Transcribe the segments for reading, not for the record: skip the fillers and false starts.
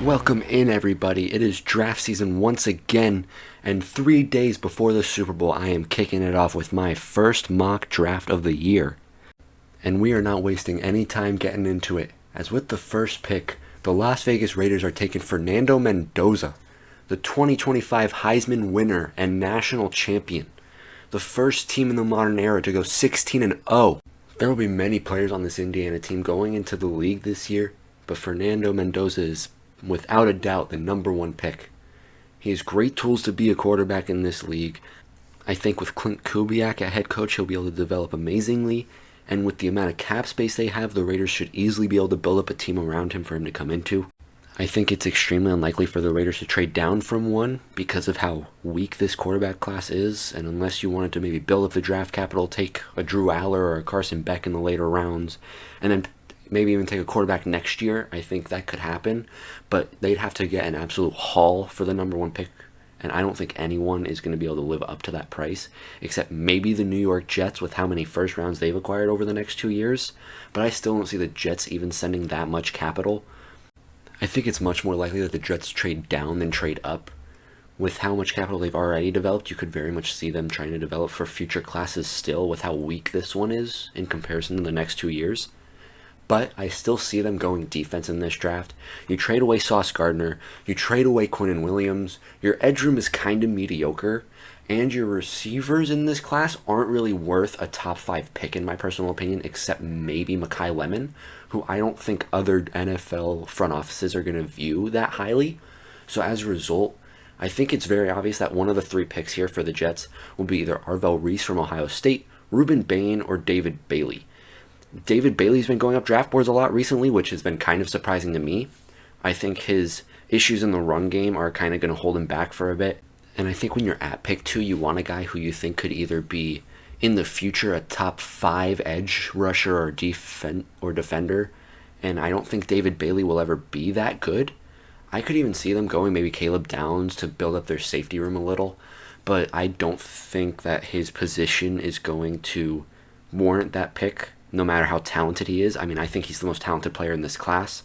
Welcome in, everybody. It is draft season once again, and 3 days before the Super Bowl, I am kicking it off with my first mock draft of the year. And we are not wasting any time getting into it, as with the first pick, the Las Vegas Raiders are taking Fernando Mendoza, the 2025 Heisman winner and national champion, the first team in the modern era to go 16-0. There will be many players on this Indiana team going into the league this year, but Fernando Mendoza is without a doubt the number one pick. He has great tools to be a quarterback in this league. I think with Clint Kubiak at head coach, he'll be able to develop amazingly, and with the amount of cap space they have, the Raiders should easily be able to build up a team around him for him to come into. I think it's extremely unlikely for the Raiders to trade down from one because of how weak this quarterback class is, and unless you wanted to maybe build up the draft capital, take a Drew Aller or a Carson Beck in the later rounds, and then maybe even take a quarterback next year, I think that could happen, but they'd have to get an absolute haul for the number one pick, and I don't think anyone is going to be able to live up to that price, except maybe the New York Jets with how many first rounds they've acquired over the next 2 years, but I still don't see the Jets even sending that much capital. I think it's much more likely that the Jets trade down than trade up. With how much capital they've already developed, you could very much see them trying to develop for future classes still with how weak this one is in comparison to the next 2 years. But I still see them going defense in this draft. You trade away Sauce Gardner, you trade away Quinnen Williams, your edge room is kind of mediocre, and your receivers in this class aren't really worth a top 5 pick in my personal opinion, except maybe Mekhi Lemon, who I don't think other NFL front offices are going to view that highly. So as a result, I think it's very obvious that one of the 3 picks here for the Jets will be either Arvell Reese from Ohio State, Ruben Bain, or David Bailey. David Bailey's been going up draft boards a lot recently, which has been kind of surprising to me. I think his issues in the run game are kind of going to hold him back for a bit. And I think when you're at pick 2, you want a guy who you think could either be in the future a top 5 edge rusher or defender. And I don't think David Bailey will ever be that good. I could even see them going maybe Caleb Downs to build up their safety room a little. But I don't think that his position is going to warrant that pick, no matter how talented he is. I mean, I think he's the most talented player in this class,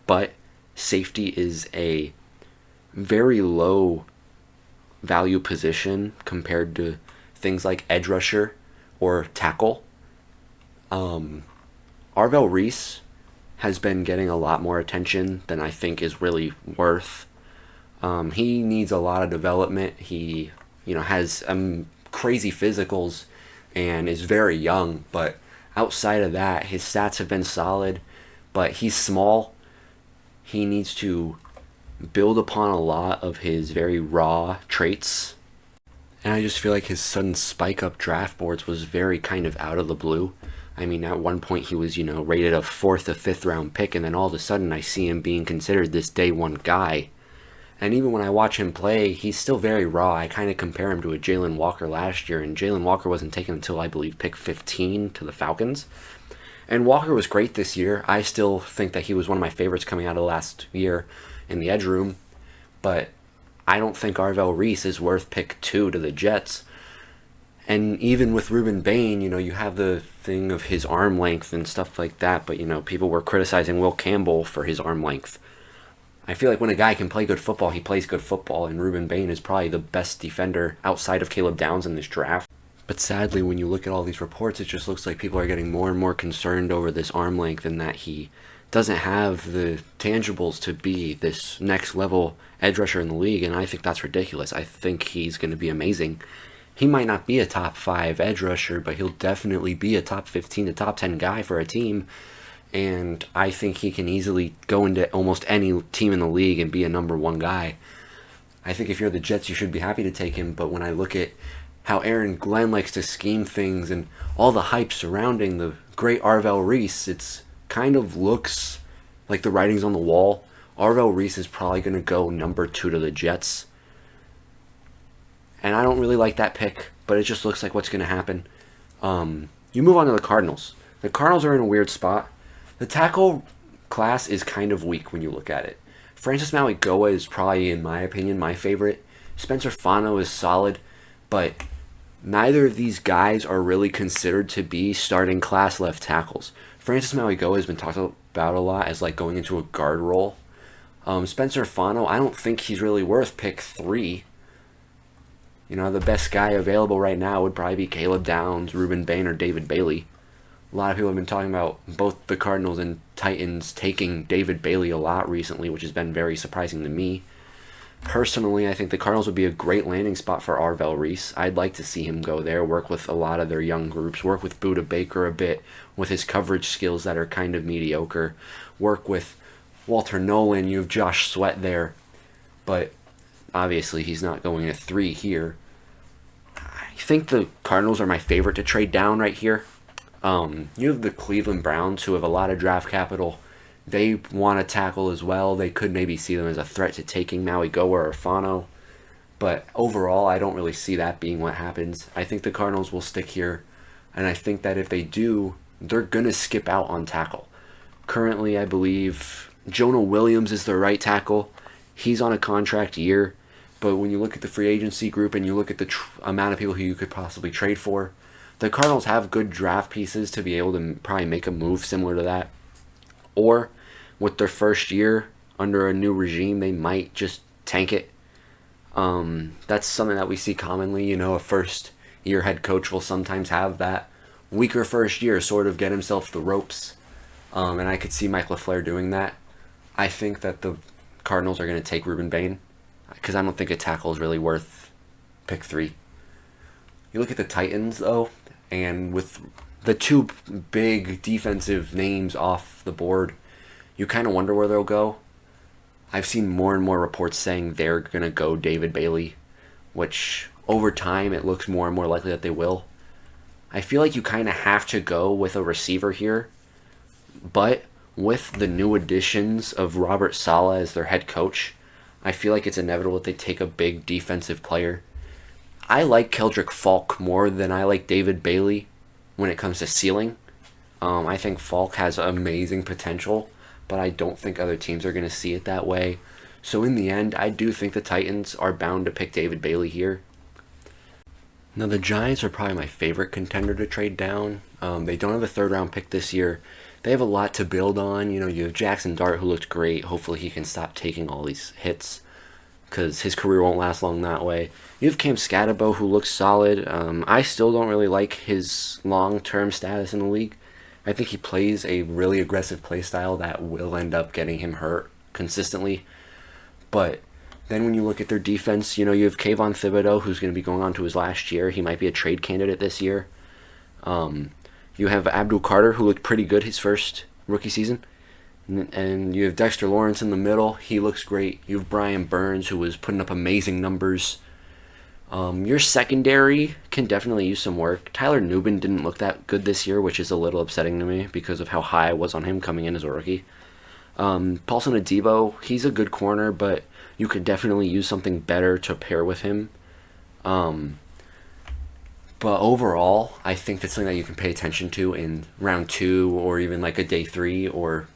but safety is a very low value position compared to things like edge rusher or tackle. Arvell Reese has been getting a lot more attention than I think is really worth. He needs a lot of development. He, has crazy physicals and is very young, but outside of that, his stats have been solid, but he's small. He needs to build upon a lot of his very raw traits. And I just feel like his sudden spike up draft boards was very kind of out of the blue. I mean, at one point he was, rated a 4th or 5th round pick, and then all of a sudden I see him being considered this day one guy. And even when I watch him play, he's still very raw. I kind of compare him to a Jalen Walker last year, and Jalen Walker wasn't taken until, I believe, pick 15 to the Falcons. And Walker was great this year. I still think that he was one of my favorites coming out of last year in the edge room, but I don't think Arvell Reese is worth pick 2 to the Jets. And even with Ruben Bain, you have the thing of his arm length and stuff like that, but, people were criticizing Will Campbell for his arm length. I feel like when a guy can play good football, he plays good football, and Ruben Bain is probably the best defender outside of Caleb Downs in this draft. But sadly, when you look at all these reports, it just looks like people are getting more and more concerned over this arm length and that he doesn't have the tangibles to be this next level edge rusher in the league, and I think that's ridiculous. I think he's going to be amazing. He might not be a top 5 edge rusher, but he'll definitely be a top 15 to top 10 guy for a team. And I think he can easily go into almost any team in the league and be a number 1 guy. I think if you're the Jets, you should be happy to take him. But when I look at how Aaron Glenn likes to scheme things and all the hype surrounding the great Arvell Reese, it's kind of looks like the writing's on the wall. Arvell Reese is probably going to go number 2 to the Jets. And I don't really like that pick, but it just looks like what's going to happen. You move on to the Cardinals. The Cardinals are in a weird spot. The tackle class is kind of weak when you look at it. Francis Mauigoa is probably, in my opinion, my favorite. Spencer Fano is solid, but neither of these guys are really considered to be starting class left tackles. Francis Mauigoa has been talked about a lot as like going into a guard role. Spencer Fano, I don't think he's really worth pick 3. The best guy available right now would probably be Caleb Downs, Ruben Bain, or David Bailey. A lot of people have been talking about both the Cardinals and Titans taking David Bailey a lot recently, which has been very surprising to me. Personally, I think the Cardinals would be a great landing spot for Arvel Reese. I'd like to see him go there, work with a lot of their young groups, work with Buda Baker a bit with his coverage skills that are kind of mediocre, work with Walter Nolan. You have Josh Sweat there, but obviously he's not going to 3 here. I think the Cardinals are my favorite to trade down right here. You have the Cleveland Browns, who have a lot of draft capital. They want to tackle as well. They could maybe see them as a threat to taking Maui Goa or Fano. But overall, I don't really see that being what happens. I think the Cardinals will stick here. And I think that if they do, they're going to skip out on tackle. Currently, I believe Jonah Williams is the right tackle. He's on a contract year. But when you look at the free agency group and you look at the amount of people who you could possibly trade for, the Cardinals have good draft pieces to be able to probably make a move similar to that. Or with their first year under a new regime, they might just tank it. That's something that we see commonly. A first-year head coach will sometimes have that weaker first year, sort of get himself the ropes. And I could see Mike LaFleur doing that. I think that the Cardinals are going to take Ruben Bain because I don't think a tackle is really worth pick 3. You look at the Titans, though, and with the 2 big defensive names off the board, you kind of wonder where they'll go. I've seen more and more reports saying they're going to go David Bailey, which over time it looks more and more likely that they will. I feel like you kind of have to go with a receiver here, but with the new additions of Robert Saleh as their head coach, I feel like it's inevitable that they take a big defensive player. I like Keldrick Falk more than I like David Bailey when it comes to ceiling. I think Falk has amazing potential, but I don't think other teams are going to see it that way. So in the end, I do think the Titans are bound to pick David Bailey here. Now the Giants are probably my favorite contender to trade down. They don't have a 3rd-round pick this year. They have a lot to build on. You have Jackson Dart, who looked great. Hopefully he can stop taking all these hits because his career won't last long that way. You have Cam Scatabo, who looks solid. I still don't really like his long-term status in the league. I think he plays a really aggressive play style that will end up getting him hurt consistently. But then when you look at their defense, you have Kayvon Thibodeau, who's going to be going on to his last year. He might be a trade candidate this year. You have Abdul Carter, who looked pretty good his first rookie season. And you have Dexter Lawrence in the middle. He looks great. You have Brian Burns, who was putting up amazing numbers. Your secondary can definitely use some work. Tyler Nubin didn't look that good this year, which is a little upsetting to me because of how high I was on him coming in as a rookie. Paulson Adebo, he's a good corner, but you could definitely use something better to pair with him. But overall, I think that's something that you can pay attention to in round 2 or even like a day 3 or,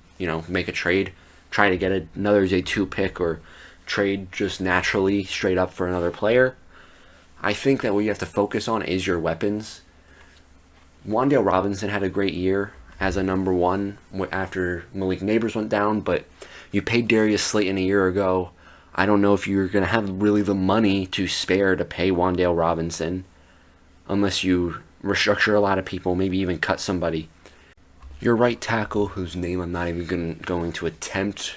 make a trade. Try to get another day 2 pick or trade just naturally straight up for another player. I think that what you have to focus on is your weapons. Wan'Dale Robinson had a great year as a number 1 after Malik Neighbors went down, but you paid Darius Slayton a year ago. I don't know if you're going to have really the money to spare to pay Wan'Dale Robinson unless you restructure a lot of people, maybe even cut somebody. Your right tackle, whose name I'm not even going to attempt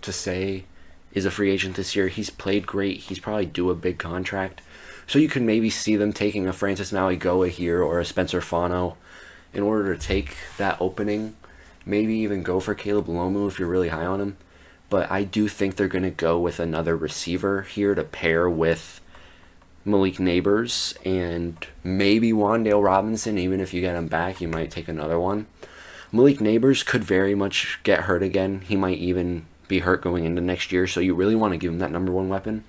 to say, is a free agent this year. He's played great. He's probably due a big contract. So you can maybe see them taking a Francis Mauigoa here or a Spencer Fano in order to take that opening. Maybe even go for Caleb Lomu if you're really high on him. But I do think they're going to go with another receiver here to pair with Malik Neighbors and maybe Wan'Dale Robinson. Even if you get him back, you might take another one. Malik Neighbors could very much get hurt again. He might even be hurt going into next year, so you really want to give him that number 1 weapon.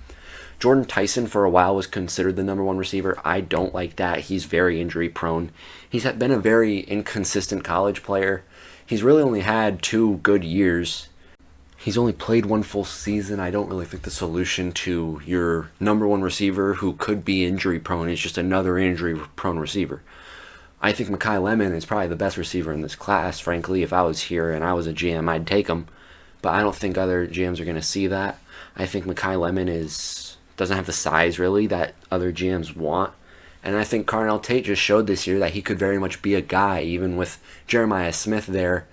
Jordan Tyson for a while was considered the number 1 receiver. I don't like that. He's very injury prone. He's been a very inconsistent college player. He's really only had 2 good years. He's only played 1 full season. I don't really think the solution to your number 1 receiver who could be injury prone is just another injury prone receiver. I think Mekhi Lemon is probably the best receiver in this class. Frankly, if I was here and I was a GM, I'd take him. but I don't think other GMs are going to see that. I think Mekhi Lemon doesn't have the size really that other GMs want. And I think Carnell Tate just showed this year that he could very much be a guy, even with Jeremiah Smith there.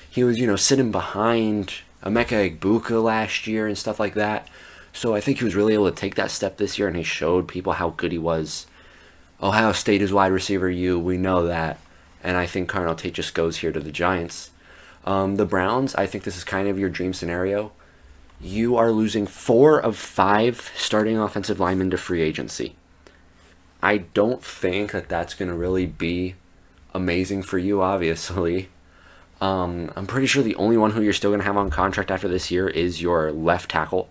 He was, sitting behind Emeka Egbuka last year and stuff like that. So I think he was really able to take that step this year, and he showed people how good he was. Ohio State is wide receiver U, we know that. And I think Carnell Tate just goes here to the Giants. The Browns, I think this is kind of your dream scenario. You are losing 4 of 5 starting offensive linemen to free agency. I don't think that that's going to really be amazing for you, obviously. I'm pretty sure the only one who you're still going to have on contract after this year is your left tackle.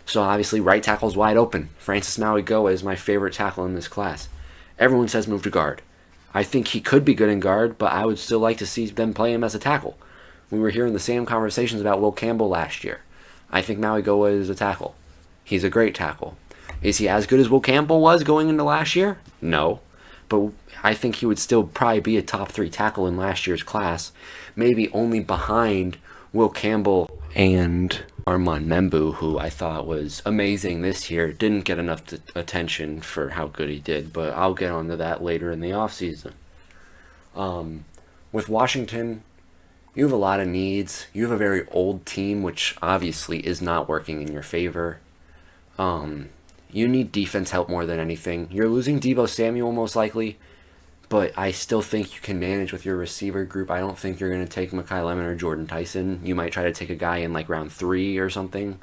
So obviously right tackle's wide open. Francis Mauigoa is my favorite tackle in this class. Everyone says move to guard. I think he could be good in guard, but I would still like to see them play him as a tackle. We were hearing the same conversations about Will Campbell last year. I think Mauigoa is a tackle. He's a great tackle. Is he as good as Will Campbell was going into last year? No. But I think he would still probably be a top 3 tackle in last year's class. Maybe only behind Will Campbell and Armand Membu, who I thought was amazing this year. Didn't get enough attention for how good he did, but I'll get onto that later in the offseason. With Washington, you have a lot of needs. You have a very old team, which obviously is not working in your favor. You need defense help more than anything. You're losing Deebo Samuel most likely, but I still think you can manage with your receiver group. I don't think you're going to take Mekhi Lemon or Jordan Tyson. You might try to take a guy in like round 3 or something.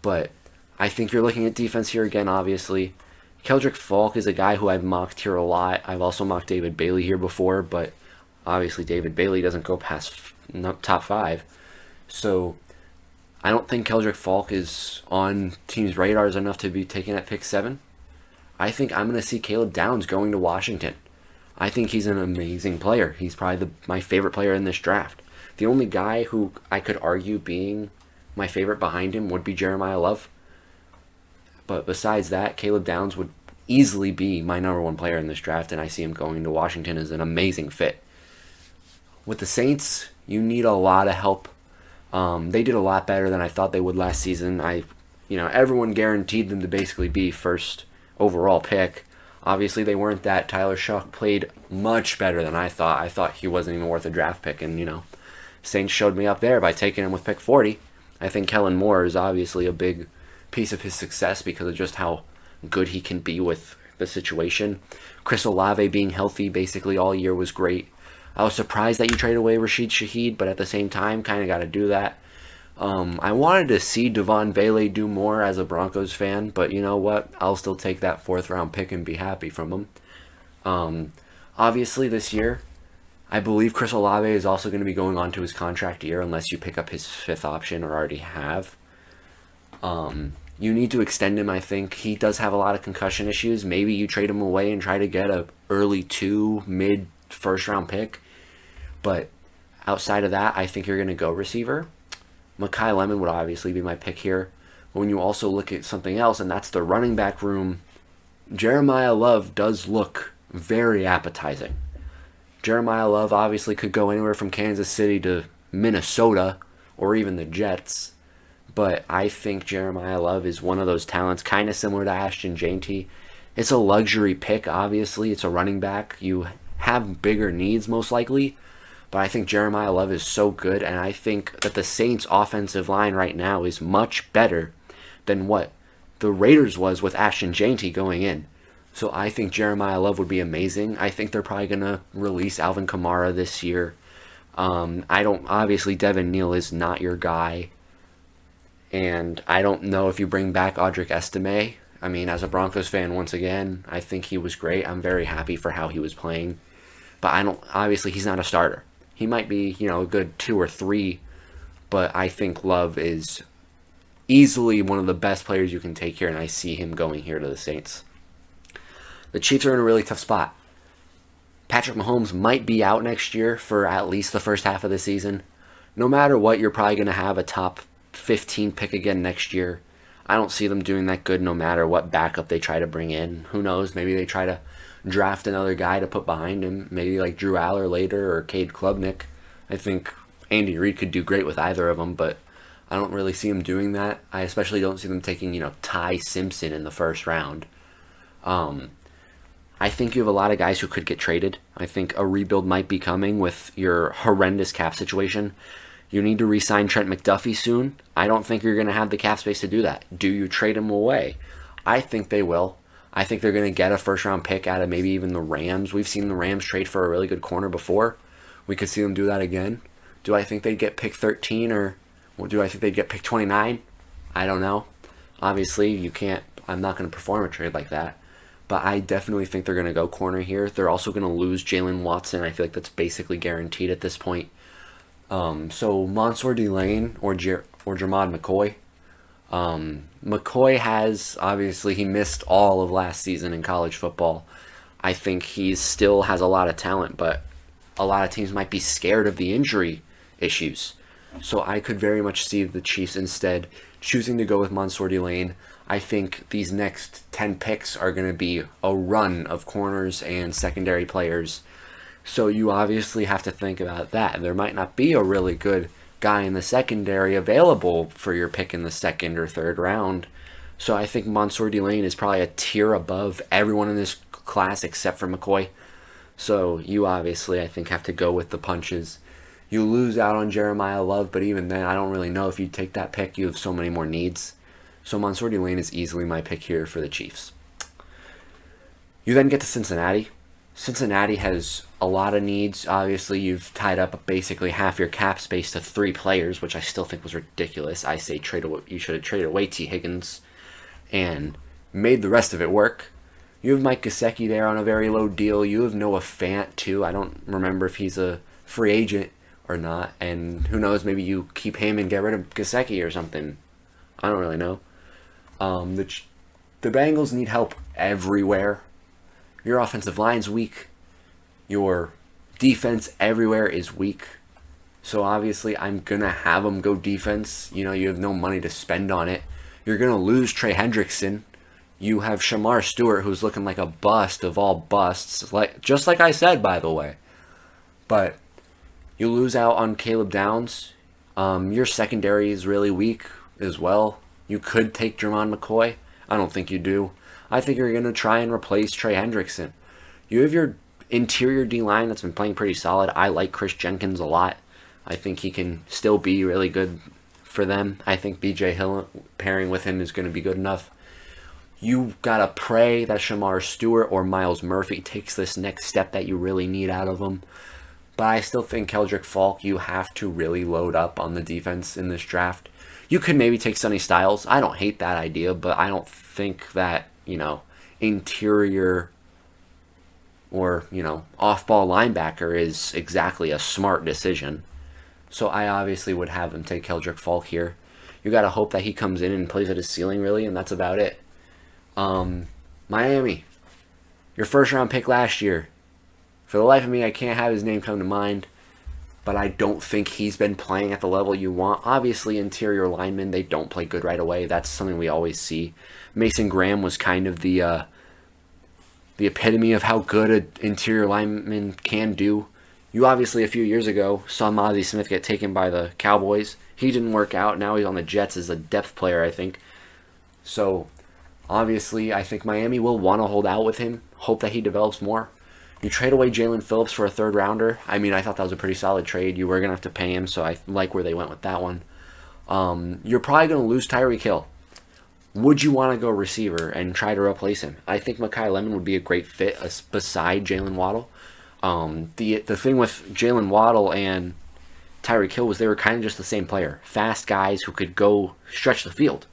But I think you're looking at defense here again, obviously. Keldrick Falk is a guy who I've mocked here a lot. I've also mocked David Bailey here before, but obviously David Bailey doesn't go past top 5. So I don't think Keldrick Falk is on teams' radars enough to be taken at pick 7. I think I'm going to see Caleb Downs going to Washington. I think he's an amazing player. He's probably my favorite player in this draft. The only guy who I could argue being my favorite behind him would be Jeremiah Love. But besides that, Caleb Downs would easily be my number 1 player in this draft, and I see him going to Washington as an amazing fit. With the Saints, you need a lot of help. They did a lot better than I thought they would last season. Everyone guaranteed them to basically be first overall pick. Obviously, they weren't that. Tyler Shuck played much better than I thought. I thought he wasn't even worth a draft pick, and, Saints showed me up there by taking him with pick 40. I think Kellen Moore is obviously a big piece of his success because of just how good he can be with the situation. Chris Olave being healthy basically all year was great. I was surprised that you traded away Rashid Shaheed, but at the same time, kind of got to do that. I wanted to see Devon Vele do more as a Broncos fan, but you know what? I'll still take that 4th round pick and be happy from him. Obviously, this year, I believe Chris Olave is also going to be going on to his contract year unless you pick up his 5th option or already have. You need to extend him, I think. He does have a lot of concussion issues. Maybe you trade him away and try to get a early 2, mid 1st round pick. But outside of that, I think you're going to go receiver. Mekhi Lemon would obviously be my pick here. But when you also look at something else, and that's the running back room, Jeremiah Love does look very appetizing. Jeremiah Love obviously could go anywhere from Kansas City to Minnesota or even the Jets. But I think Jeremiah Love is one of those talents, kind of similar to Ashton Jeanty. It's a luxury pick, obviously. It's a running back. You have bigger needs, most likely. But I think Jeremiah Love is so good, and I think that the Saints' offensive line right now is much better than what the Raiders was with Ashton Jeanty going in. So I think Jeremiah Love would be amazing. I think they're probably going to release Alvin Kamara this year. Obviously Devin Neal is not your guy. And I don't know if you bring back Audric Estime. I mean, as a Broncos fan, once again, I think he was great. I'm very happy for how he was playing. But obviously he's not a starter. He might be, a good 2 or 3, but I think Love is easily one of the best players you can take here, and I see him going here to the Saints. The Chiefs are in a really tough spot. Patrick Mahomes might be out next year for at least the first half of the season. No matter what, you're probably going to have a top 15 pick again next year. I don't see them doing that good no matter what backup they try to bring in. Who knows? Maybe they try to draft another guy to put behind him, maybe like Drew Aller later or Cade Klubnik. I think Andy Reid could do great with either of them, but I don't really see them doing that. I especially don't see them taking, Ty Simpson in the first round. I think you have a lot of guys who could get traded. I think a rebuild might be coming with your horrendous cap situation. You need to re-sign Trent McDuffie soon. I don't think you're going to have the cap space to do that. Do you trade him away? I think they will. I think they're going to get a first-round pick out of maybe even the Rams. We've seen the Rams trade for a really good corner before. We could see them do that again. Do I think they'd get pick 13 or do I think they'd get pick 29? I don't know. Obviously, I'm not going to perform a trade like that. But I definitely think they're going to go corner here. They're also going to lose Jalen Watson. I feel like that's basically guaranteed at this point. So Mansour Delane or Jermod McCoy. McCoy has, obviously, he missed all of last season in college football. I think he still has a lot of talent, but a lot of teams might be scared of the injury issues. So I could very much see the Chiefs instead choosing to go with Mansour Delane. I think these next 10 picks are going to be a run of corners and secondary players. So you obviously have to think about that. There might not be a really good guy in the secondary available for your pick in the second or third round. So I think Mansour Delane is probably a tier above everyone in this class except for McCoy. So you obviously, I think, have to go with the punches. You lose out on Jeremiah Love, but even then, I don't really know if you take that pick. You have so many more needs. So Mansour Delane is easily my pick here for the Chiefs. You then get to Cincinnati. Cincinnati has a lot of needs. Obviously, you've tied up basically half your cap space to 3 players, which I still think was ridiculous. I say you should have traded away T. Higgins and made the rest of it work. You have Mike Gesicki there on a very low deal. You have Noah Fant, too. I don't remember if he's a free agent or not. And who knows, maybe you keep him and get rid of Gesicki or something. I don't really know. The Bengals need help everywhere. Your offensive line's weak. Your defense everywhere is weak. So obviously I'm going to have them go defense. You have no money to spend on it. You're going to lose Trey Hendrickson. You have Shamar Stewart, who's looking like a bust of all busts. Just like I said, by the way. But you lose out on Caleb Downs. Your secondary is really weak as well. You could take Jermon McCoy. I don't think you do. I think you're going to try and replace Trey Hendrickson. You have your interior D-line that's been playing pretty solid. I like Chris Jenkins a lot. I think he can still be really good for them. I think B.J. Hill pairing with him is going to be good enough. You got to pray that Shamar Stewart or Miles Murphy takes this next step that you really need out of them. But I still think Keldrick Falk, you have to really load up on the defense in this draft. You could maybe take Sonny Styles. I don't hate that idea, but I don't think that, interior or, off-ball linebacker is exactly a smart decision. So I obviously would have him take Keldrick Falk here. You got to hope that he comes in and plays at his ceiling, really, and that's about it. Miami, your first-round pick last year. For the life of me, I can't have his name come to mind, but I don't think he's been playing at the level you want. Obviously, interior linemen, they don't play good right away. That's something we always see. Mason Graham was kind of the epitome of how good an interior lineman can do. You obviously, a few years ago, saw Mozzie Smith get taken by the Cowboys. He didn't work out. Now he's on the Jets as a depth player, I think. So, obviously, I think Miami will want to hold out with him, hope that he develops more. You trade away Jalen Phillips for a third rounder. I mean, I thought that was a pretty solid trade. You were going to have to pay him, so I like where they went with that one. You're probably going to lose Tyreek Hill. Would you want to go receiver and try to replace him? I think Mekhi Lemon would be a great fit beside Jalen Waddle. The thing with Jalen Waddle and Tyreek Hill was they were kind of just the same player. Fast guys who could go stretch the field.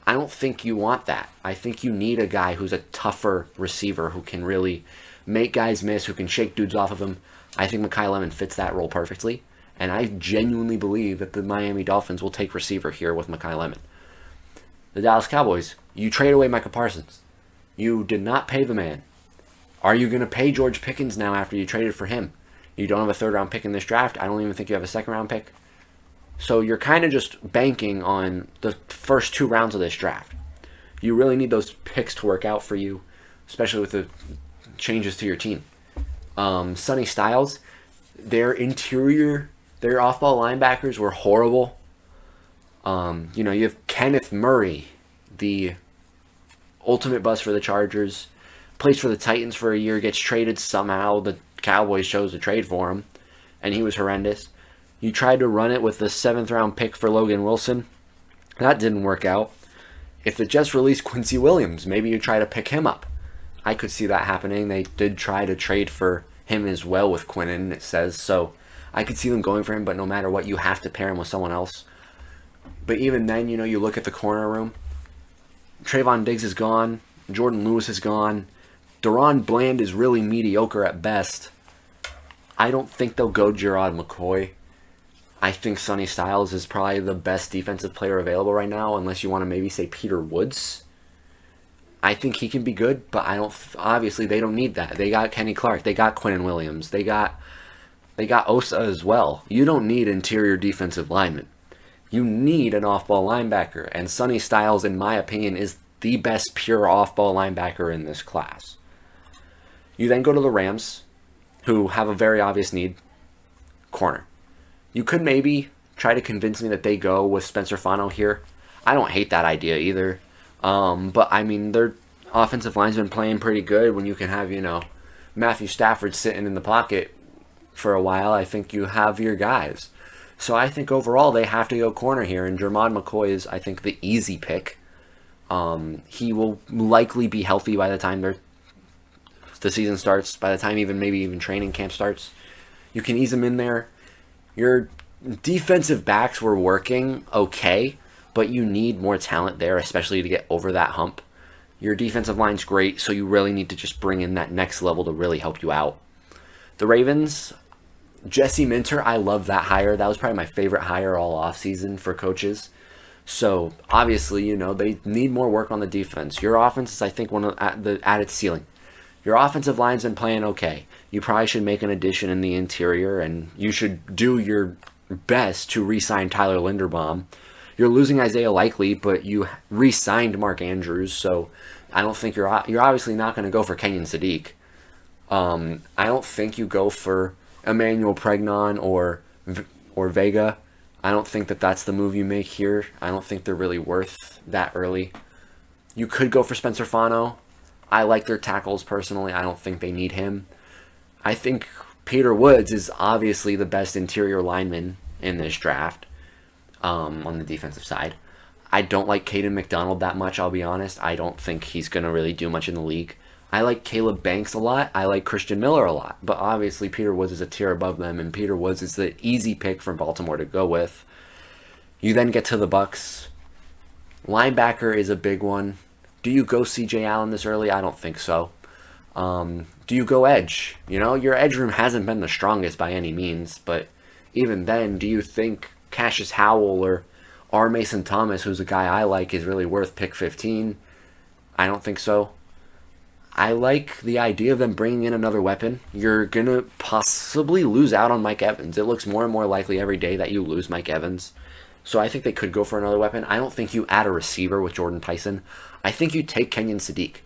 I don't think you want that. I think you need a guy who's a tougher receiver who can really make guys miss, who can shake dudes off of him. I think Mekhi Lemon fits that role perfectly. And I genuinely believe that the Miami Dolphins will take receiver here with Mekhi Lemon. The Dallas Cowboys, you trade away Micah Parsons. You did not pay the man. Are you going to pay George Pickens now after you traded for him? You don't have a third-round pick in this draft. I don't even think you have a second-round pick. So you're kind of just banking on the first 2 rounds of this draft. You really need those picks to work out for you, especially with the changes to your team. Sonny Styles, their off-ball linebackers were horrible. You have Kenneth Murray, the ultimate bust for the Chargers, plays for the Titans for a year, gets traded somehow. The Cowboys chose to trade for him, and he was horrendous. You tried to run it with the 7th round pick for Logan Wilson. That didn't work out. If the Jets release Quincy Williams, maybe you try to pick him up. I could see that happening. They did try to trade for him as well with Quinnen, it says. So I could see them going for him, but no matter what, you have to pair him with someone else. But even then, you look at the corner room. Trayvon Diggs is gone. Jordan Lewis is gone. Deron Bland is really mediocre at best. I don't think they'll go Gerard McCoy. I think Sonny Styles is probably the best defensive player available right now, unless you want to maybe say Peter Woods. I think he can be good, but obviously they don't need that. They got Kenny Clark. They got Quinnen Williams. They got Osa as well. You don't need interior defensive linemen. You need an off-ball linebacker, and Sonny Styles, in my opinion, is the best pure off-ball linebacker in this class. You then go to the Rams, who have a very obvious need, corner. You could maybe try to convince me that they go with Spencer Fano here. I don't hate that idea either. But, their offensive line's been playing pretty good when you can have, Matthew Stafford sitting in the pocket for a while. I think you have your guys. So I think overall they have to go corner here, and Jermod McCoy is, I think, the easy pick. He will likely be healthy by the time the season starts, by the time maybe even training camp starts. You can ease him in there. Your defensive backs were working okay, but you need more talent there, especially to get over that hump. Your defensive line's great, so you really need to just bring in that next level to really help you out. The Ravens, Jesse Minter, I love that hire. That was probably my favorite hire all offseason for coaches. So, obviously, they need more work on the defense. Your offense is, I think, at its ceiling. Your offensive line's been playing okay. You probably should make an addition in the interior, and you should do your best to re-sign Tyler Linderbaum. You're losing Isaiah Likely, but you re-signed Mark Andrews, so I don't think you're obviously not going to go for Kenyon Sadiq. I don't think you go for Emmanuel Pregnon or Vega. I don't think that's the move you make here. I don't think they're really worth that early. You could go for Spencer Fano. I like their tackles personally. I don't think they need him. I think Peter Woods is obviously the best interior lineman in this draft on the defensive side. I don't like Caden McDonald that much, I'll be honest. I don't think he's going to really do much in the league. I like Caleb Banks a lot. I like Christian Miller a lot. But obviously Peter Woods is a tier above them, and Peter Woods is the easy pick from Baltimore to go with. You then get to the Bucks. Linebacker is a big one. Do you go C.J. Allen this early? I don't think so. Do you go edge? Your edge room hasn't been the strongest by any means, but even then, do you think Cassius Howell or R. Mason Thomas, who's a guy I like, is really worth pick 15? I don't think so. I like the idea of them bringing in another weapon. You're going to possibly lose out on Mike Evans. It looks more and more likely every day that you lose Mike Evans. So I think they could go for another weapon. I don't think you add a receiver with Jordan Tyson. I think you take Kenyon Sadiq.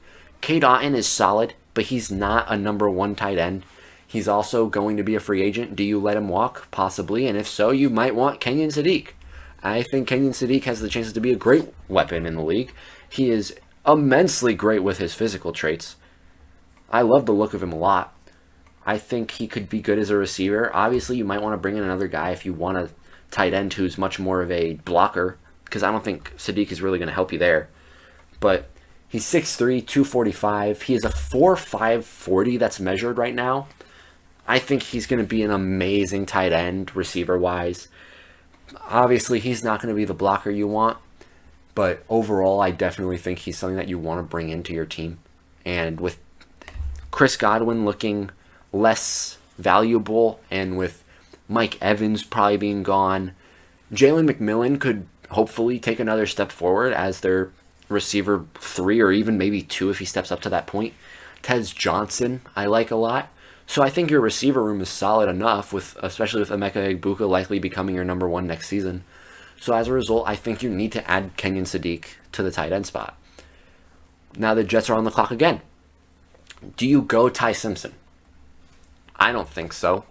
Cade Otton is solid, but he's not a number one tight end. He's also going to be a free agent. Do you let him walk? Possibly. And if so, you might want Kenyon Sadiq. I think Kenyon Sadiq has the chances to be a great weapon in the league. He is immensely great with his physical traits. I love the look of him a lot. I think he could be good as a receiver. Obviously, you might want to bring in another guy if you want a tight end who's much more of a blocker, because I don't think Sadiq is really going to help you there. But he's 6'3", 245. He is a 4'5", 40 that's measured right now. I think he's going to be an amazing tight end receiver-wise. Obviously, he's not going to be the blocker you want, but overall, I definitely think he's something that you want to bring into your team. And with Chris Godwin looking less valuable, and with Mike Evans probably being gone, Jalen McMillan could hopefully take another step forward as their receiver 3, or even maybe 2 if he steps up to that point. Tez Johnson I like a lot. So I think your receiver room is solid enough, especially with Emeka Egbuka likely becoming your number 1 next season. So as a result, I think you need to add Kenyon Sadiq to the tight end spot. Now the Jets are on the clock again. Do you go Ty Simpson? I don't think so.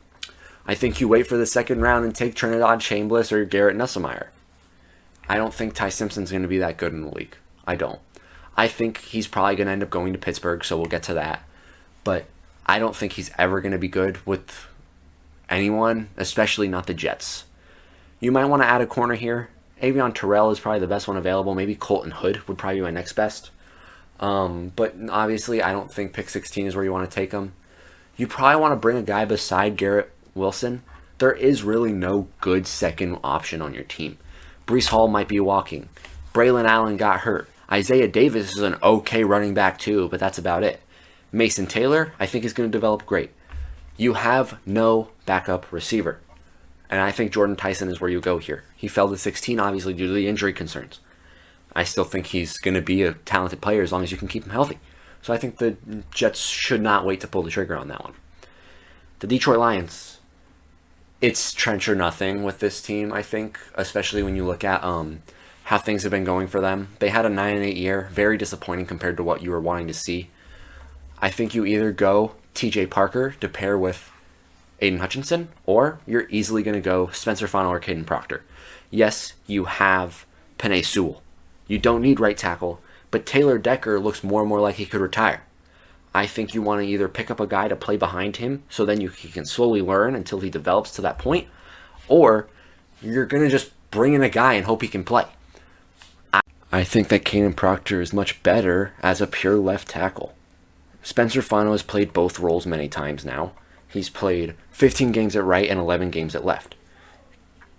I think you wait for the second round and take Trinidad Chambliss or Garrett Nussmeier. I don't think Ty Simpson's going to be that good in the league. I don't. I think he's probably going to end up going to Pittsburgh, so we'll get to that. But I don't think he's ever going to be good with anyone, especially not the Jets. You might want to add a corner here. Avion Terrell is probably the best one available. Maybe Colton Hood would probably be my next best. But obviously, I don't think pick 16 is where you want to take him. You probably want to bring a guy beside Garrett Wilson. There is really no good second option on your team. Breece Hall might be walking. Braylon Allen got hurt. Isaiah Davis is an okay running back too, but that's about it. Mason Taylor, I think, is going to develop great. You have no backup receiver. And I think Jordan Tyson is where you go here. He fell to 16, obviously, due to the injury concerns. I still think he's going to be a talented player as long as you can keep him healthy. So I think the Jets should not wait to pull the trigger on that one. The Detroit Lions. It's trench or nothing with this team, I think, especially when you look at how things have been going for them. They had a 9-8 year, very disappointing compared to what you were wanting to see. I think you either go TJ Parker to pair with Aiden Hutchinson, or you're easily going to go Spencer Fano or Caden Proctor. Yes, you have Penei Sewell. You don't need right tackle, but Taylor Decker looks more and more like he could retire. I think you want to either pick up a guy to play behind him so then he can slowly learn until he develops to that point, or you're going to just bring in a guy and hope he can play. I think that Caden Proctor is much better as a pure left tackle. Spencer Fano has played both roles many times now. He's played 15 games at right and 11 games at left.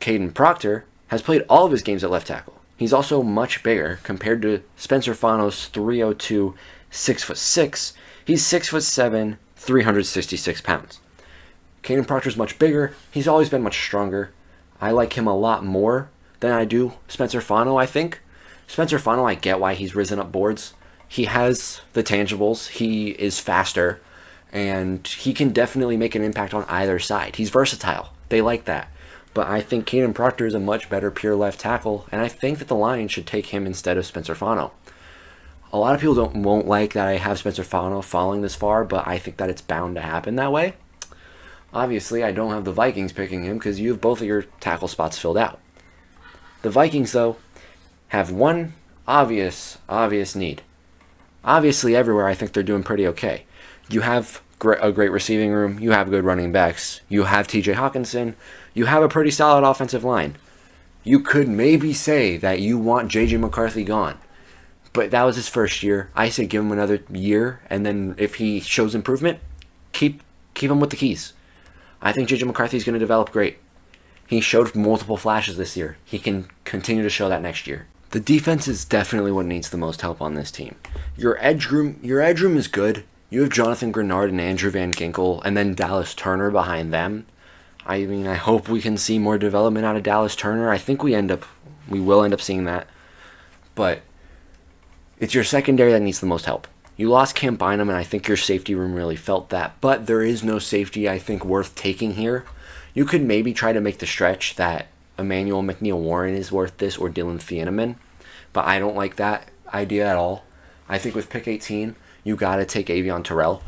Caden Proctor has played all of his games at left tackle. He's also much bigger compared to Spencer Fano's 302, 6'6". He's 6'7", 366 pounds. Caden Proctor's much bigger. He's always been much stronger. I like him a lot more than I do Spencer Fano, I think. Spencer Fano, I get why he's risen up boards. He has the tangibles. He is faster. And he can definitely make an impact on either side. He's versatile. They like that. But I think Caden Proctor is a much better pure left tackle, and I think that the Lions should take him instead of Spencer Fano. A lot of people won't like that I have Spencer Fano falling this far, but I think that it's bound to happen that way. Obviously, I don't have the Vikings picking him because you have both of your tackle spots filled out. The Vikings, though, have one obvious need. Obviously, everywhere I think they're doing pretty okay. You have a great receiving room. You have good running backs. You have TJ Hawkinson. You have a pretty solid offensive line. You could maybe say that you want JJ McCarthy gone. But that was his first year. I say give him another year, and then if he shows improvement, keep him with the keys. I think JJ McCarthy is going to develop great. He showed multiple flashes this year. He can continue to show that next year. The defense is definitely what needs the most help on this team. Your edge room is good. You have Jonathan Grenard and Andrew Van Ginkel, and then Dallas Turner behind them. I mean, I hope we can see more development out of Dallas Turner. I think we will end up seeing that. But it's your secondary that needs the most help. You lost Cam Bynum, and I think your safety room really felt that. But there is no safety, I think, worth taking here. You could maybe try to make the stretch that Emmanuel McNeil-Warren is worth this, or Dylan Thieneman. But I don't like that idea at all. I think with pick 18, you got to take Avion Terrell.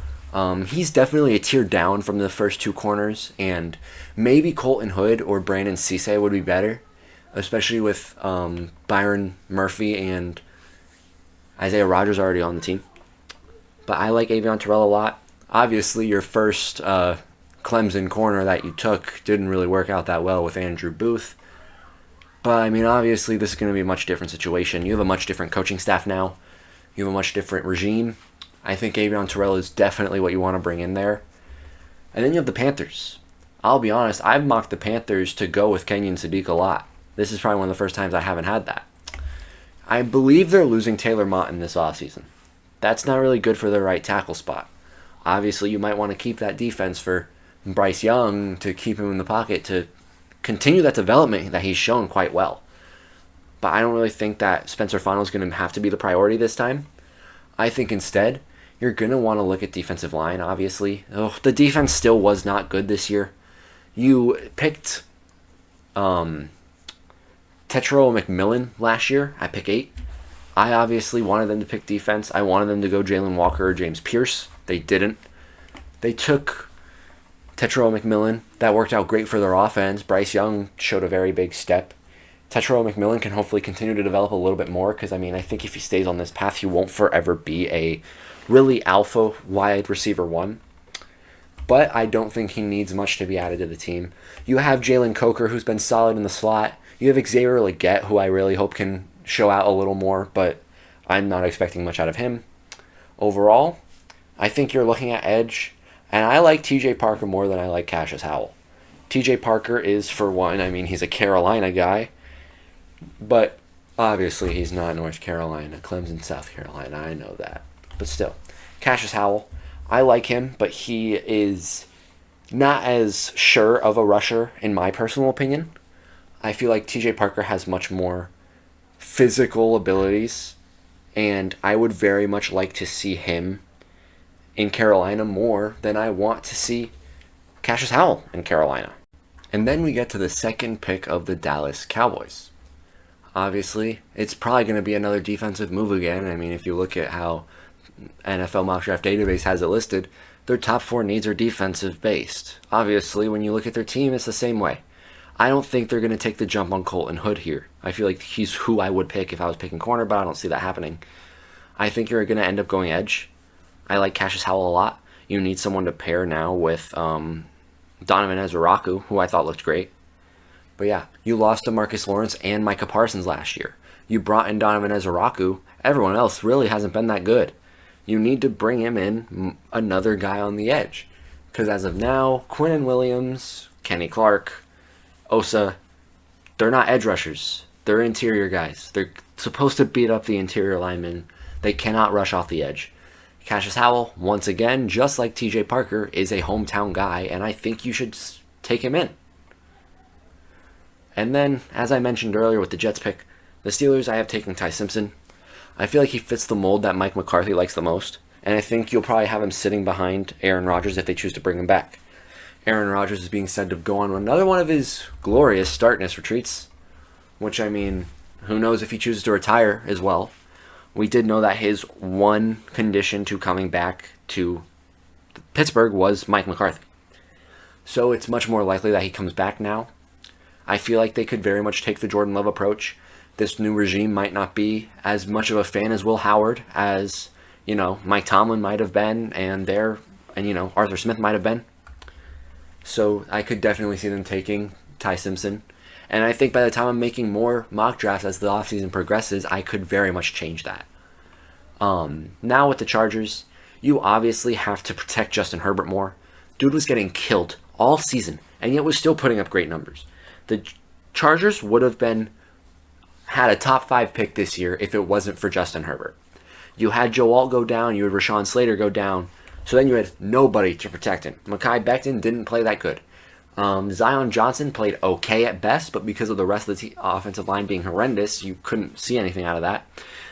He's definitely a tier down from the first two corners, and maybe Colton Hood or Brandon Cisse would be better, especially with Byron Murphy and Isaiah Rodgers already on the team. But I like Avion Terrell a lot. Obviously, your first Clemson corner that you took didn't really work out that well with Andrew Booth. But, I mean, obviously, this is going to be a much different situation. You have a much different coaching staff now. You have a much different regime. I think Avion Terrell is definitely what you want to bring in there. And then you have the Panthers. I'll be honest, I've mocked the Panthers to go with Kenyon Sadiq a lot. This is probably one of the first times I haven't had that. I believe they're losing Taylor Mott this offseason. That's not really good for their right tackle spot. Obviously, you might want to keep that defense for Bryce Young to keep him in the pocket to continue that development that he's shown quite well. But I don't really think that Spencer Fano is going to have to be the priority this time. I think instead, you're going to want to look at defensive line, obviously. The defense still was not good this year. You picked Tetro McMillan last year at pick 8. I obviously wanted them to pick defense. I wanted them to go Jalen Walker or James Pierce. They didn't. They took Tetro McMillan. That worked out great for their offense. Bryce Young showed a very big step. Tetro McMillan can hopefully continue to develop a little bit more because, I mean, I think if he stays on this path, he won't forever be a really alpha wide receiver one. But I don't think he needs much to be added to the team. You have Jalen Coker, who's been solid in the slot. You have Xavier Legette, who I really hope can show out a little more, but I'm not expecting much out of him. Overall, I think you're looking at edge, and I like TJ Parker more than I like Cassius Howell. TJ Parker is, for one, I mean, he's a Carolina guy, but obviously he's not North Carolina, Clemson, South Carolina, I know that. But still, Cassius Howell, I like him, but he is not as sure of a rusher, in my personal opinion. I feel like TJ Parker has much more physical abilities, and I would very much like to see him in Carolina more than I want to see Cassius Howell in Carolina. And then we get to the second pick of the Dallas Cowboys. Obviously, it's probably going to be another defensive move again. I mean, if you look at how NFL Mock Draft Database has it listed, their top 4 needs are defensive based. Obviously, when you look at their team, it's the same way. I don't think they're going to take the jump on Colton Hood here. I feel like he's who I would pick if I was picking corner, but I don't see that happening. I think you're going to end up going edge. I like Cassius Howell a lot. You need someone to pair now with Donovan Ezeraku, who I thought looked great. But yeah, you lost to Marcus Lawrence and Micah Parsons last year. You brought in Donovan Ezeraku. Everyone else really hasn't been that good. You need to bring him in, another guy on the edge. Because as of now, Quinnen Williams, Kenny Clark, Osa, they're not edge rushers. They're interior guys. They're supposed to beat up the interior linemen. They cannot rush off the edge. Cassius Howell, once again, just like TJ Parker, is a hometown guy, and I think you should take him in. And then, as I mentioned earlier with the Jets pick, the Steelers, I have taken Ty Simpson. I feel like he fits the mold that Mike McCarthy likes the most, and I think you'll probably have him sitting behind Aaron Rodgers if they choose to bring him back. Aaron Rodgers is being said to go on another one of his glorious start-ness retreats, which, I mean, who knows if he chooses to retire as well. We did know that his one condition to coming back to Pittsburgh was Mike McCarthy. So it's much more likely that he comes back now. I feel like they could very much take the Jordan Love approach. This new regime might not be as much of a fan as Will Howard as, Mike Tomlin might have been and Arthur Smith might have been. So I could definitely see them taking Ty Simpson. And I think by the time I'm making more mock drafts as the offseason progresses, I could very much change that. Now with the Chargers, you obviously have to protect Justin Herbert more. Dude was getting killed all season, and yet was still putting up great numbers. The Chargers would have had a top 5 pick this year if it wasn't for Justin Herbert. You had Joe Alt go down, you had Rashawn Slater go down, so then you had nobody to protect him. Mekhi Becton didn't play that good. Zion Johnson played okay at best, but because of the rest of the offensive line being horrendous, you couldn't see anything out of that.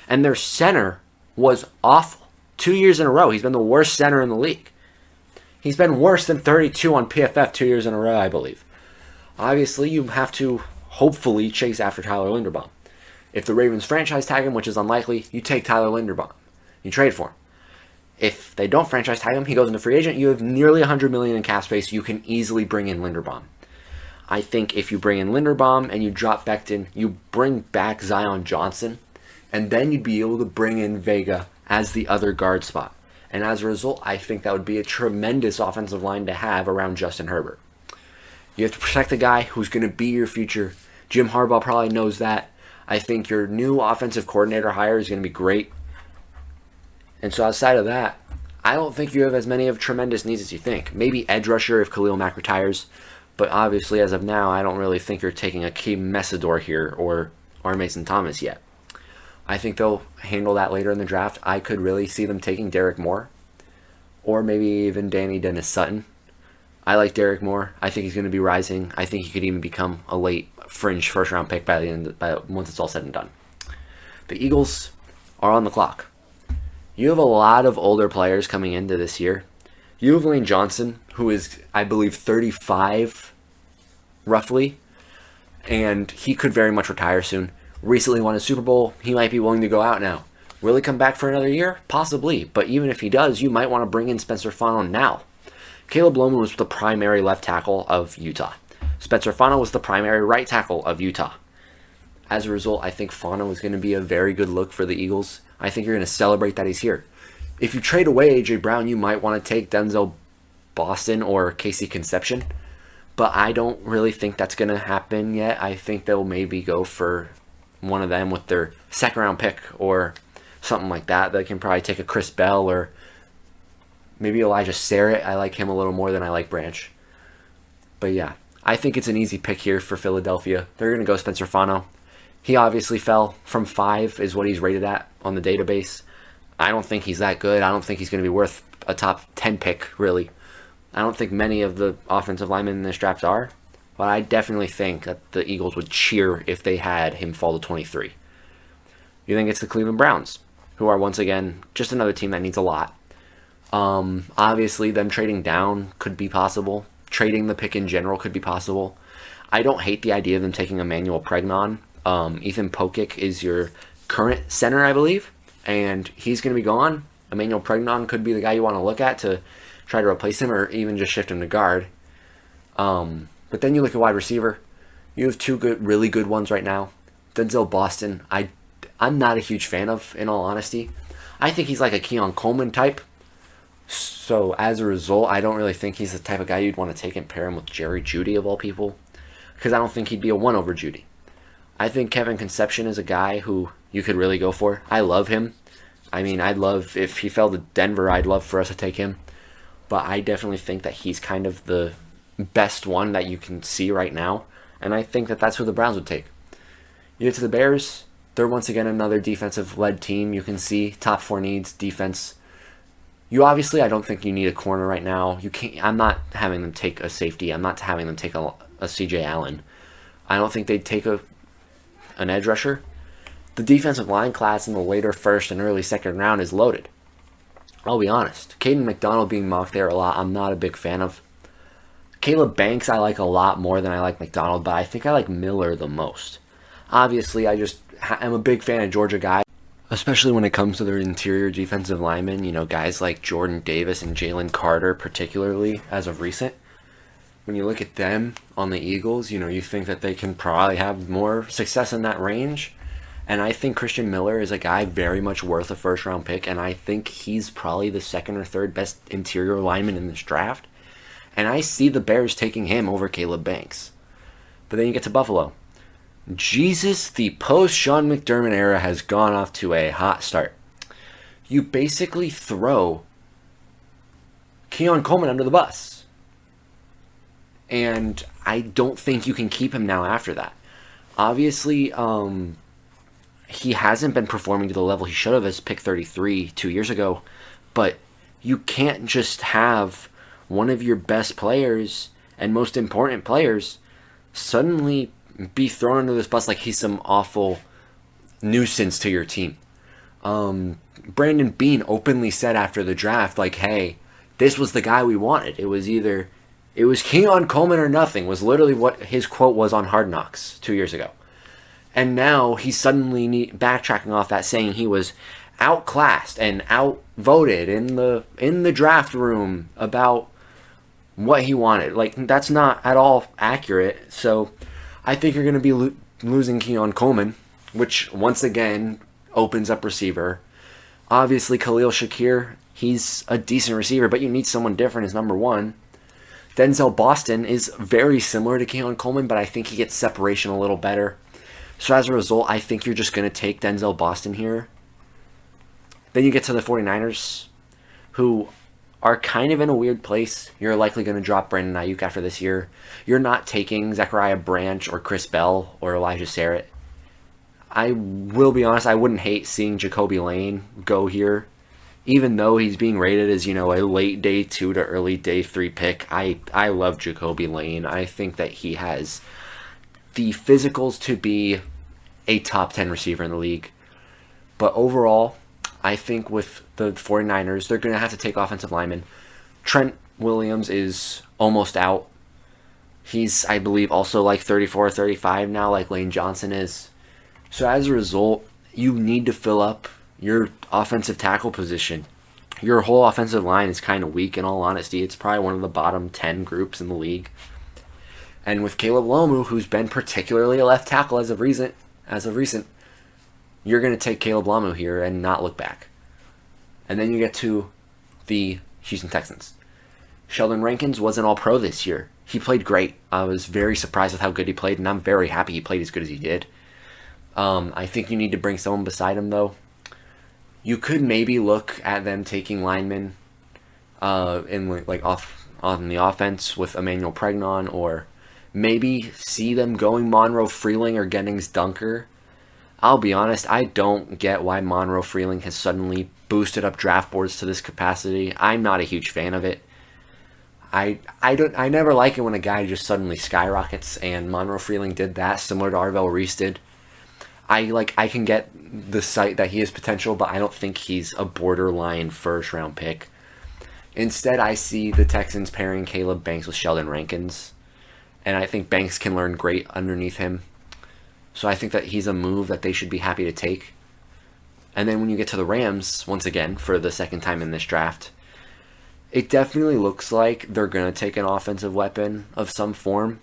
And their center was awful. 2 years in a row, he's been the worst center in the league. He's been worse than 32 on PFF 2 years in a row, I believe. Obviously, you have to hopefully chase after Tyler Linderbaum. If the Ravens franchise tag him, which is unlikely, you take Tyler Linderbaum. You trade for him. If they don't franchise tag him, he goes into free agent. You have nearly $100 million in cap space. You can easily bring in Linderbaum. I think if you bring in Linderbaum and you drop Becton, you bring back Zion Johnson, and then you'd be able to bring in Vega as the other guard spot. And as a result, I think that would be a tremendous offensive line to have around Justin Herbert. You have to protect the guy who's going to be your future. Jim Harbaugh probably knows that. I think your new offensive coordinator hire is going to be great. And so outside of that, I don't think you have as many of tremendous needs as you think. Maybe edge rusher if Khalil Mack retires. But obviously, as of now, I don't really think you're taking Akeem Messidor here or Mason Thomas yet. I think they'll handle that later in the draft. I could really see them taking Derek Moore. Or maybe even Danny Dennis Sutton. I like Derek Moore. I think he's going to be rising. I think he could even become a late fringe first-round pick once it's all said and done. The Eagles are on the clock. You have a lot of older players coming into this year. You have Lane Johnson, who is, I believe, 35, roughly, and he could very much retire soon. Recently won a Super Bowl. He might be willing to go out now. Will he come back for another year? Possibly, but even if he does, you might want to bring in Spencer Fano now. Caleb Lohman was the primary left tackle of Utah. Spencer Fano was the primary right tackle of Utah. As a result, I think Fano is going to be a very good look for the Eagles. I think you're going to celebrate that he's here. If you trade away A.J. Brown, you might want to take Denzel Boston or Casey Conception. But I don't really think that's going to happen yet. I think they'll maybe go for one of them with their second-round pick or something like that. They can probably take a Chris Bell or maybe Elijah Sarrett. I like him a little more than I like Branch. But yeah, I think it's an easy pick here for Philadelphia. They're going to go Spencer Fano. He obviously fell from 5 is what he's rated at on the database. I don't think he's that good. I don't think he's going to be worth a top 10 pick, really. I don't think many of the offensive linemen in this draft are, but I definitely think that the Eagles would cheer if they had him fall to 23. You think it's the Cleveland Browns, who are once again just another team that needs a lot. Obviously, them trading down could be possible. Trading the pick in general could be possible. I don't hate the idea of them taking Emmanuel Pregnon. Ethan Pokic is your current center, I believe, and he's going to be gone. Emmanuel Pregnon could be the guy you want to look at to try to replace him or even just shift him to guard. But then you look at wide receiver. You have two really good ones right now. Denzel Boston, I'm not a huge fan of, in all honesty. I think he's like a Keon Coleman type. So as a result, I don't really think he's the type of guy you'd want to take and pair him with Jerry Jeudy of all people, because I don't think he'd be a 1 over Jeudy. I think Kevin Conception is a guy who you could really go for. I love him. I mean, I'd love, if he fell to Denver, I'd love for us to take him. But I definitely think that he's kind of the best one that you can see right now. And I think that that's who the Browns would take. You get to the Bears, they're once again another defensive-led team. You can see top 4 needs, defense. You obviously, I don't think you need a corner right now. You can't. I'm not having them take a safety. I'm not having them take a C.J. Allen. I don't think they'd take an edge rusher. The defensive line class in the later first and early second round is loaded. I'll be honest. Caden McDonald being mocked there a lot, I'm not a big fan of. Caleb Banks I like a lot more than I like McDonald, but I think I like Miller the most. Obviously, I'm a big fan of Georgia guys, especially when it comes to their interior defensive linemen. You know, guys like Jordan Davis and Jalen Carter, particularly as of recent. When you look at them on the Eagles, you know, you think that they can probably have more success in that range. And I think Christian Miller is a guy very much worth a first-round pick, and I think he's probably the second or third best interior lineman in this draft. And I see the Bears taking him over Caleb Banks. But then you get to Buffalo. Jesus, the post-Sean McDermott era has gone off to a hot start. You basically throw Keon Coleman under the bus. And I don't think you can keep him now after that. Obviously, he hasn't been performing to the level he should have as pick 33 2 years ago, but you can't just have one of your best players and most important players suddenly be thrown under this bus like he's some awful nuisance to your team. Brandon Beane openly said after the draft, like, hey, this was the guy we wanted. It was Keon Coleman or nothing, was literally what his quote was on Hard Knocks 2 years ago. And now he's suddenly backtracking off that, saying he was outclassed and outvoted in the draft room about what he wanted. Like, that's not at all accurate. So I think you're going to be losing Keon Coleman, which once again opens up receiver. Obviously, Khalil Shakir, he's a decent receiver, but you need someone different as number 1. Denzel Boston is very similar to Keon Coleman, but I think he gets separation a little better. So as a result, I think you're just going to take Denzel Boston here. Then you get to the 49ers, who are kind of in a weird place. You're likely going to drop Brandon Ayuk after this year. You're not taking Zachariah Branch or Chris Bell or Elijah Sarrett. I will be honest, I wouldn't hate seeing Jacoby Lane go here. Even though he's being rated as, you know, a late day 2 to early day 3 pick, I love Jacoby Lane. I think that he has the physicals to be a top 10 receiver in the league. But overall, I think with the 49ers, they're going to have to take offensive linemen. Trent Williams is almost out. He's, I believe, also like 34 or 35 now, like Lane Johnson is. So as a result, you need to fill up your offensive tackle position. Your whole offensive line is kind of weak, in all honesty. It's probably one of the bottom 10 groups in the league. And with Caleb Lomu, who's been particularly a left tackle as of recent, as of recent, you're going to take Caleb Lamu here and not look back. And then you get to the Houston Texans. Sheldon Rankins wasn't all pro this year. He played great. I was very surprised with how good he played, and I'm very happy he played as good as he did. I think you need to bring someone beside him, though. You could maybe look at them taking linemen off on the offense with Emmanuel Pregnon, or maybe see them going Monroe Freeling or Gennings Dunker. I'll be honest, I don't get why Monroe Freeling has suddenly boosted up draft boards to this capacity. I'm not a huge fan of it. I never like it when a guy just suddenly skyrockets, and Monroe Freeling did that, similar to Arvell Reese did. I can get the sight that he has potential, but I don't think he's a borderline first round pick. Instead, I see the Texans pairing Caleb Banks with Sheldon Rankins, and I think Banks can learn great underneath him. So I think that he's a move that they should be happy to take. And then when you get to the Rams, once again, for the second time in this draft, it definitely looks like they're going to take an offensive weapon of some form.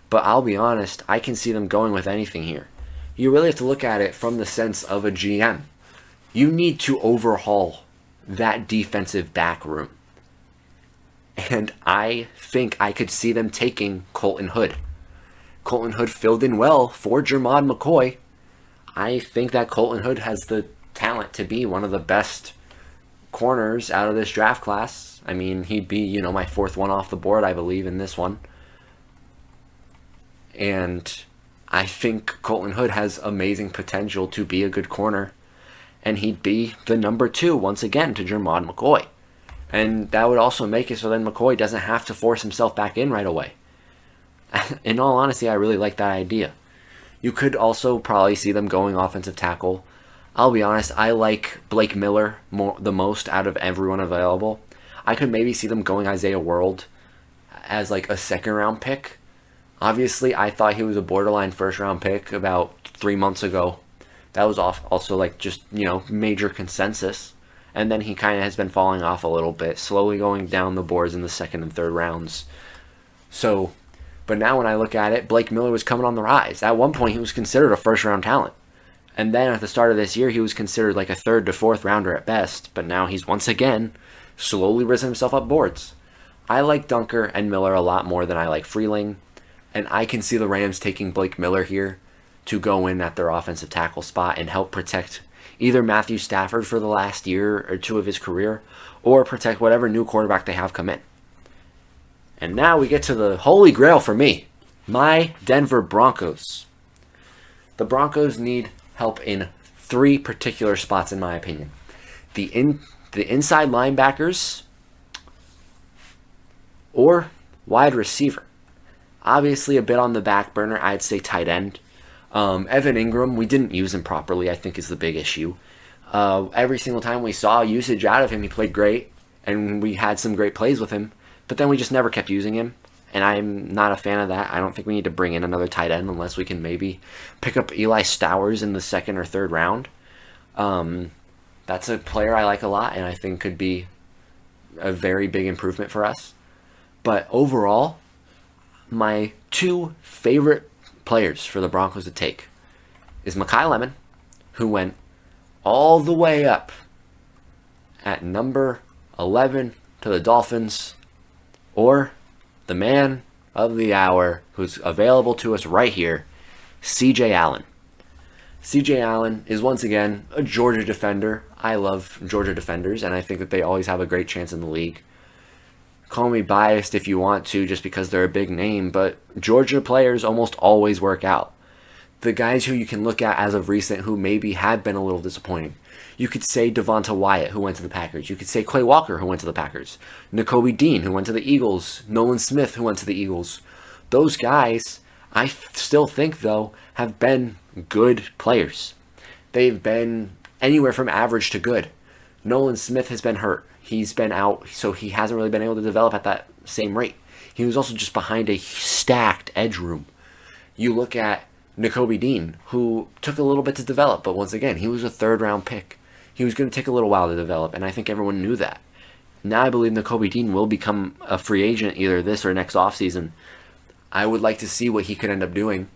But I'll be honest, I can see them going with anything here. You really have to look at it from the sense of a GM. You need to overhaul that defensive back room. And I think I could see them taking Colton Hood. Colton Hood filled in well for Jermod McCoy. I think that Colton Hood has the talent to be one of the best corners out of this draft class. I mean, he'd be, my fourth one off the board, I believe, in this one. And I think Colton Hood has amazing potential to be a good corner. And he'd be the number 2, once again, to Jermod McCoy. And that would also make it so then McCoy doesn't have to force himself back in right away. In all honesty, I really like that idea. You could also probably see them going offensive tackle. I'll be honest, I like Blake Miller the most out of everyone available. I could maybe see them going Isaiah World as like a second round pick. Obviously, I thought he was a borderline first round pick about 3 months ago. That was also like just, major consensus. And then he kind of has been falling off a little bit, slowly going down the boards in the second and third rounds. But now when I look at it, Blake Miller was coming on the rise. At one point, he was considered a first-round talent. And then at the start of this year, he was considered like a third to fourth rounder at best. But now he's once again slowly risen himself up boards. I like Dunker and Miller a lot more than I like Freeling. And I can see the Rams taking Blake Miller here to go in at their offensive tackle spot and help protect either Matthew Stafford for the last year or two of his career, or protect whatever new quarterback they have come in. And now we get to the holy grail for me, my Denver Broncos. The Broncos need help in 3 particular spots, in my opinion. The inside linebackers or wide receiver. Obviously a bit on the back burner, I'd say tight end. Evan Ingram, we didn't use him properly, I think is the big issue. Every single time we saw usage out of him, he played great, and we had some great plays with him. But then we just never kept using him, and I'm not a fan of that. I don't think we need to bring in another tight end unless we can maybe pick up Eli Stowers in the second or third round. That's a player I like a lot, and I think could be a very big improvement for us. But overall, my 2 favorite players for the Broncos to take is Mekhi Lemon, who went all the way up at number 11 to the Dolphins, or the man of the hour who's available to us right here, C.J. Allen. C.J. Allen is once again a Georgia defender. I love Georgia defenders, and I think that they always have a great chance in the league. Call me biased if you want to, just because they're a big name, but Georgia players almost always work out. The guys who you can look at as of recent who maybe have been a little disappointing. You could say Devonta Wyatt, who went to the Packers. You could say Quay Walker, who went to the Packers. Nakobe Dean, who went to the Eagles. Nolan Smith, who went to the Eagles. Those guys, I still think, though, have been good players. They've been anywhere from average to good. Nolan Smith has been hurt. He's been out, so he hasn't really been able to develop at that same rate. He was also just behind a stacked edge room. You look at Nakobe Dean, who took a little bit to develop, but once again, he was a third-round pick. He was going to take a little while to develop, and I think everyone knew that. Now I believe Nakobe Dean will become a free agent either this or next offseason. I would like to see what he could end up doing.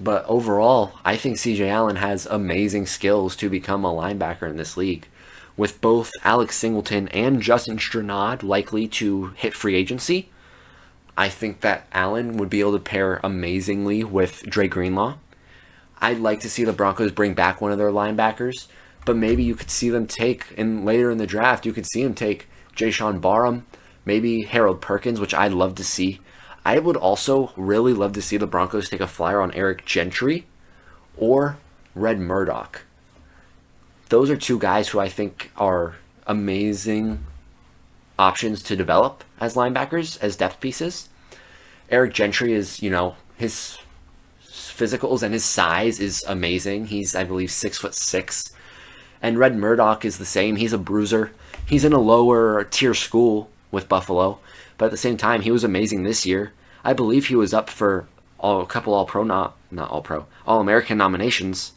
But overall, I think CJ Allen has amazing skills to become a linebacker in this league. With both Alex Singleton and Justin Strnad likely to hit free agency, I think that Allen would be able to pair amazingly with Dre Greenlaw. I'd like to see the Broncos bring back one of their linebackers, but maybe you could see them take, and later in the draft, you could see them take Jayshon Barham, maybe Harold Perkins, which I'd love to see. I would also really love to see the Broncos take a flyer on Eric Gentry or Red Murdoch. Those are two guys who I think are amazing options to develop as linebackers, as depth pieces. Eric Gentry is, his physicals and his size is amazing. He's, I believe, 6'6". And Red Murdoch is the same. He's a bruiser. He's in a lower tier school with Buffalo, but at the same time, he was amazing this year. I believe he was up for a couple All-American nominations.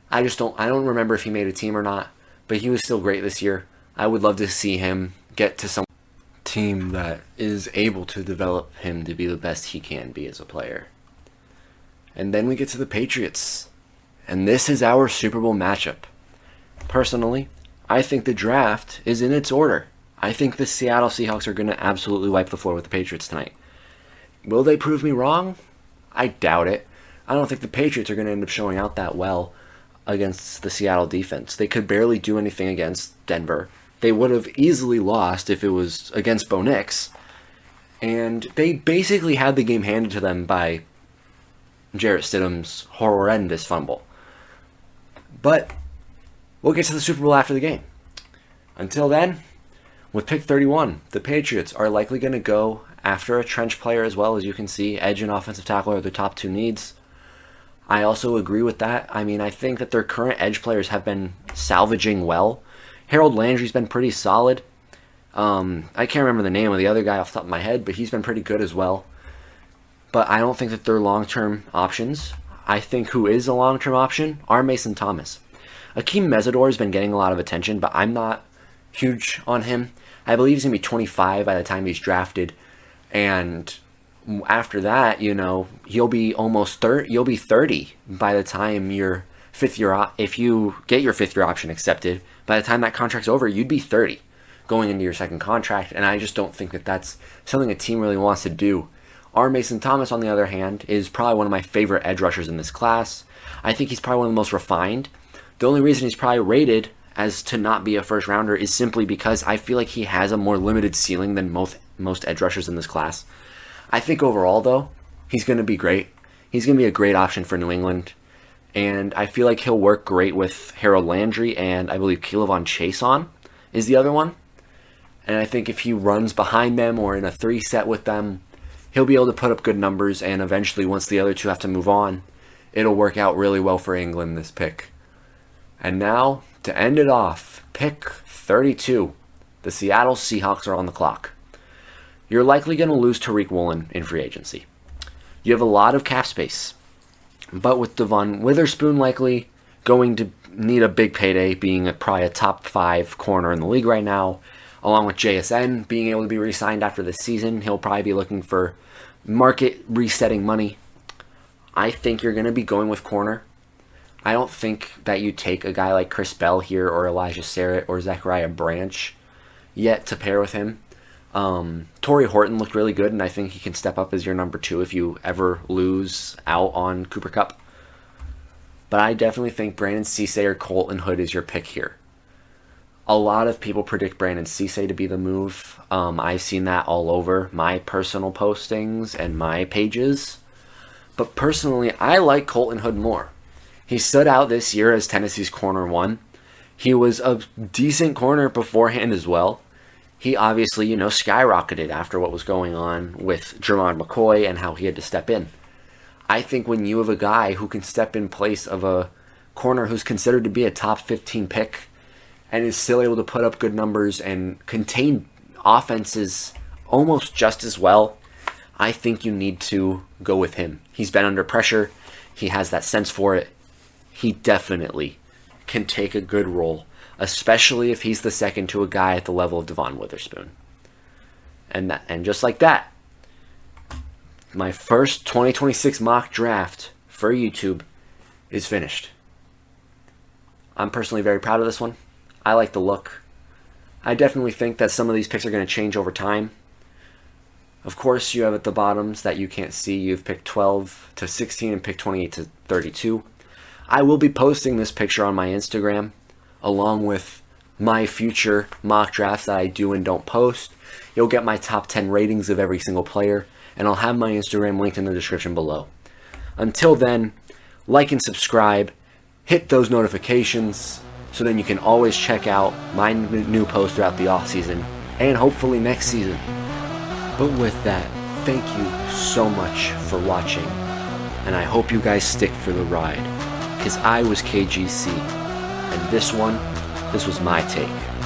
I don't remember if he made a team or not, but he was still great this year. I would love to see him get to some team that is able to develop him to be the best he can be as a player. And then we get to the Patriots, and this is our Super Bowl matchup. Personally, I think the draft is in its order. I think the Seattle Seahawks are going to absolutely wipe the floor with the Patriots tonight. Will they prove me wrong? I doubt it. I don't think the Patriots are going to end up showing out that well against the Seattle defense. They could barely do anything against Denver. They would have easily lost if it was against Bo Nix. And they basically had the game handed to them by Jarrett Stidham's horrendous fumble. But we'll get to the Super Bowl after the game. Until then, with pick 31, the Patriots are likely going to go after a trench player as well. As you can see, edge and offensive tackle are their top two needs. I also agree with that. I think that their current edge players have been salvaging well. Harold Landry's been pretty solid. I can't remember the name of the other guy off the top of my head, but he's been pretty good as well. But I don't think that they're long-term options. I think who is a long-term option are Mason Thomas. Akeem Mesidor has been getting a lot of attention, but I'm not huge on him. I believe he's going to be 25 by the time he's drafted. And after that, he'll be almost 30. You'll be 30 by the time your fifth year, if you get your fifth year option accepted. By the time that contract's over, you'd be 30 going into your second contract. And I just don't think that that's something a team really wants to do. Our Mason Thomas, on the other hand, is probably one of my favorite edge rushers in this class. I think he's probably one of the most refined. The only reason he's probably rated as to not be a first rounder is simply because I feel like he has a more limited ceiling than most edge rushers in this class. I think overall, though, he's going to be great. He's going to be a great option for New England. And I feel like he'll work great with Harold Landry, and I believe Keelavon Chason is the other one. And I think if he runs behind them or in a 3-set with them, he'll be able to put up good numbers, and eventually, once the other two have to move on, it'll work out really well for England, this pick. And now, to end it off, pick 32. The Seattle Seahawks are on the clock. You're likely going to lose Tariq Woolen in free agency. You have a lot of cap space. But with Devon Witherspoon likely going to need a big payday, being probably a top 5 corner in the league right now, along with JSN being able to be re-signed after this season, he'll probably be looking for market resetting money. I think you're going to be going with corner. I don't think that you take a guy like Chris Bell here or Elijah Sarrett or Zachariah Branch yet to pair with him. Torrey Horton looked really good, and I think he can step up as your number 2 if you ever lose out on Cooper Kupp. But I definitely think Brandon Cisse or Colton Hood is your pick here. A lot of people predict Brandon Cisse to be the move. I've seen that all over my personal postings and my pages. But personally, I like Colton Hood more. He stood out this year as Tennessee's corner 1. He was a decent corner beforehand as well. He obviously, skyrocketed after what was going on with Jermon McCoy and how he had to step in. I think when you have a guy who can step in place of a corner who's considered to be a top 15 pick and is still able to put up good numbers and contain offenses almost just as well, I think you need to go with him. He's been under pressure. He has that sense for it. He definitely can take a good role, especially if he's the second to a guy at the level of Devon Witherspoon. And just like that, my first 2026 mock draft for YouTube is finished. I'm personally very proud of this one. I like the look. I definitely think that some of these picks are going to change over time. Of course, you have at the bottoms that you can't see. You've picked 12 to 16 and picked 28 to 32. I will be posting this picture on my Instagram along with my future mock drafts that I do and don't post. You'll get my top 10 ratings of every single player, and I'll have my Instagram linked in the description below. Until then, like and subscribe, hit those notifications so then you can always check out my new posts throughout the offseason and hopefully next season. But with that, thank you so much for watching, and I hope you guys stick for the ride, because I was KGC, and this was my take.